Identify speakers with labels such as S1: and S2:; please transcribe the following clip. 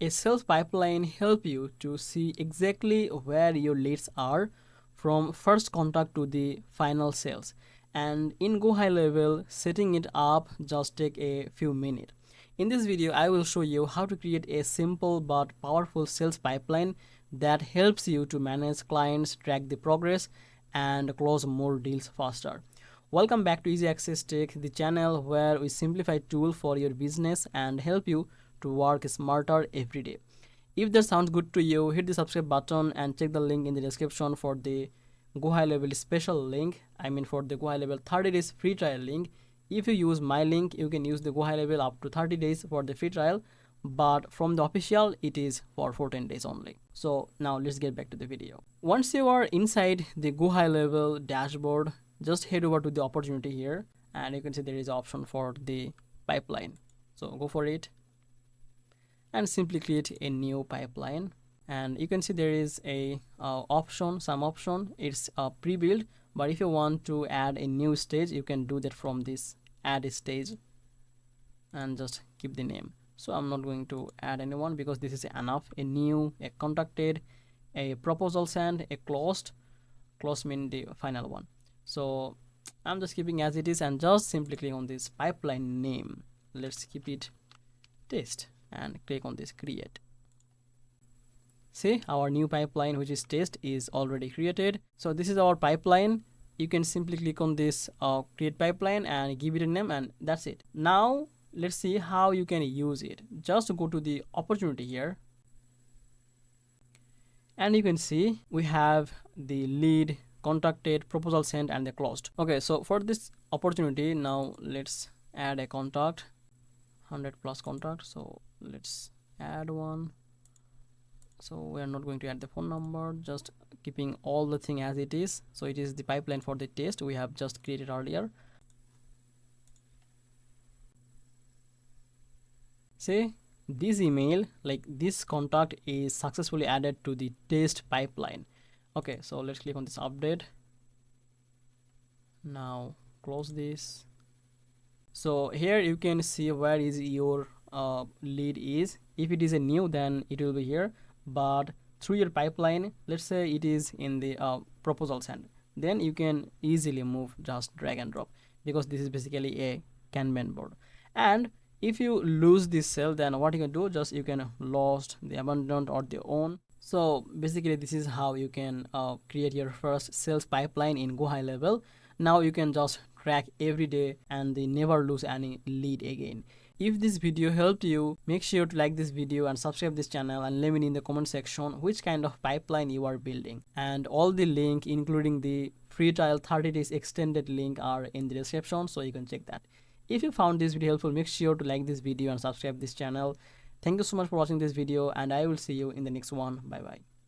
S1: A sales pipeline helps you to see exactly where your leads are from first contact to the final sales. And in GoHighLevel, setting it up just take a few minutes. In this video, I will show you how to create a simple but powerful sales pipeline that helps you to manage clients, track the progress, and close more deals faster. Welcome back to Easy Access Tech, the channel where we simplify tools for your business and help you to work smarter every day. If that sounds good to you, hit the subscribe button and check the link in the description for the GoHighLevel special link. I mean for the GoHighLevel 30 days free trial link. If you use my link, you can use the GoHighLevel up to 30 days for the free trial, but from the official it is for 14 days only. So now let's get back to the video. Once you are inside the GoHighLevel dashboard, just head over to the opportunity here and you can see there is an option for the pipeline. So go for it and simply create a new pipeline. And you can see there is a some option. It's pre-built, but if you want to add a new stage, you can do that from this add stage and just keep the name. So I'm not going to add anyone because this is enough. A new, a contacted, a proposal sent, a closed mean the final one. So I'm just keeping as it is and just simply click on this pipeline name. Let's keep it test and click on this create. See, our new pipeline, which is test, is already created. So this is our pipeline. You can simply click on this create pipeline and give it a name, and that's it. Now let's see how you can use it. Just go to the opportunity here and you can see we have the lead, contacted, proposal sent, and the closed. Okay, so for this opportunity, now let's add a contact, 100 plus contact. So let's add one. So we are not going to add the phone number, just keeping all the thing as it is. So it is the pipeline for the test we have just created earlier. See, this email, like this contact, is successfully added to the test pipeline. Okay, so let's click on this update. Now close this. So here you can see where is your lead is. If it is a new, then it will be here, but through your pipeline, let's say it is in the proposal send, then you can easily move, just drag and drop, because this is basically a Kanban board. And if you lose this cell, then what you can do, just you can lost, the abandoned, or the own. So basically this is how you can create your first sales pipeline in GoHighLevel. Now you can just track every day and they never lose any lead again. If this video helped you, make sure to like this video and subscribe this channel and let me know in the comment section which kind of pipeline you are building. And all the link, including the free trial 30 days extended link, are in the description, so you can check that. If you found this video helpful, make sure to like this video and subscribe this channel. Thank you so much for watching this video and I will see you in the next one. Bye bye.